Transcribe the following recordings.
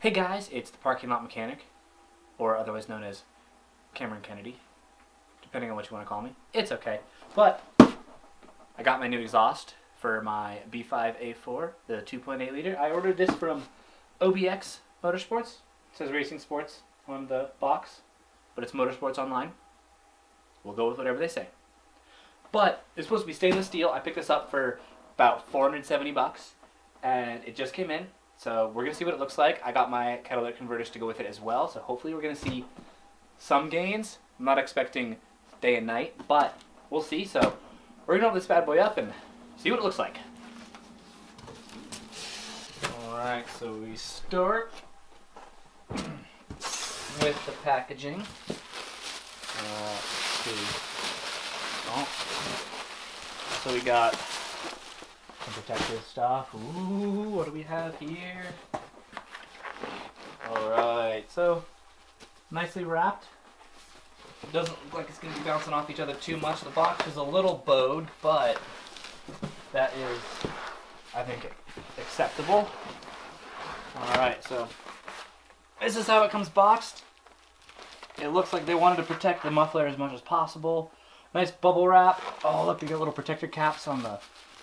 Hey guys, it's the Parking Lot Mechanic, or otherwise known as Cameron Kennedy, depending on what you want to call me. It's okay. But I got my new exhaust for my B5A4, the 2.8 liter. I ordered this from OBX Motorsports. It says Racing Sports on the box, but it's Motorsports online. We'll go with whatever they say. But it's supposed to be stainless steel. I picked this up for about 470 bucks, and it just came in. So we're going to see what it looks like. I got my catalytic converters to go with it as well, so hopefully we're going to see some gains. I'm not expecting day and night, but we'll see. So we're going to open this bad boy up and see what it looks like. Alright, so we start with the packaging. Let's see. Oh. So we got some protective stuff. Ooh, what do we have here? Alright, so nicely wrapped. It doesn't look like it's going to be bouncing off each other too much. The box is a little bowed, but that is, I think, acceptable. Alright, so this is how it comes boxed. It looks like they wanted to protect the muffler as much as possible. Nice bubble wrap. Oh, look, they got little protector caps on the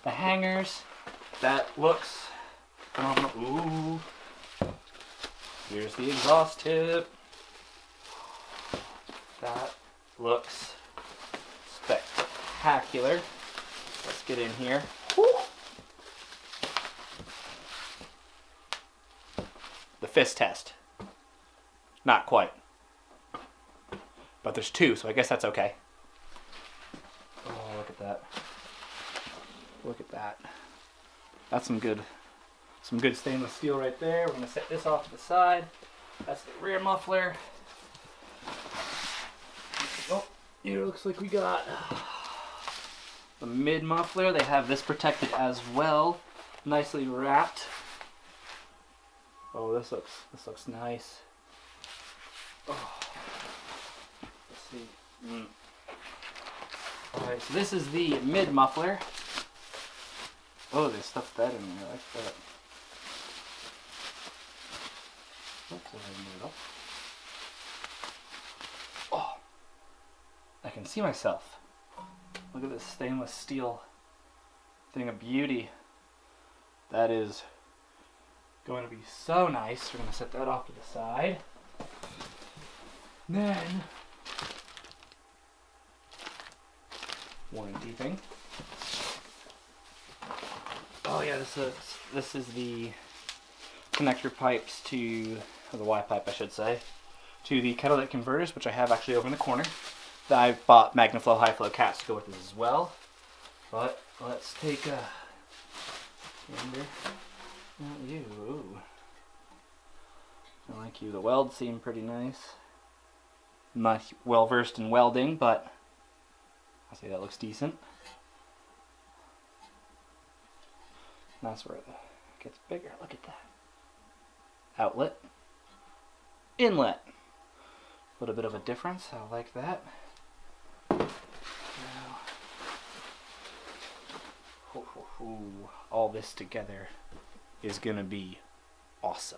hangers. That looks phenomenal. Ooh. Here's the exhaust tip. That looks spectacular. Let's get in here. Woo. The fist test. Not quite. But there's two, so I guess that's okay. Oh, look at that. Look at that. That's some good stainless steel right there. We're going to set this off to the side. That's the rear muffler. Oh, here it looks like we got the mid muffler. They have this protected as well. Nicely wrapped. Oh, this looks nice. Oh. Let's see. Alright, so this is the mid muffler. Oh, they stuffed that in there. I like that. Oops, I made it up. Oh, I can see myself. Look at this stainless steel thing of beauty. That is going to be so nice. We're going to set that off to the side. Then, warranty thing. Oh yeah, this is the connector pipes to, or the Y pipe I should say, to the catalytic converters, which I have actually over in the corner. I bought MagnaFlow high flow caps to go with this as well. But let's take a gander. Not you. Ooh. I like you. The welds seem pretty nice. I'm not well versed in welding, but I'll say that looks decent. That's where it gets bigger. Look at that. Outlet. Inlet. A little bit of a difference. I like that. Now, all this together is going to be awesome.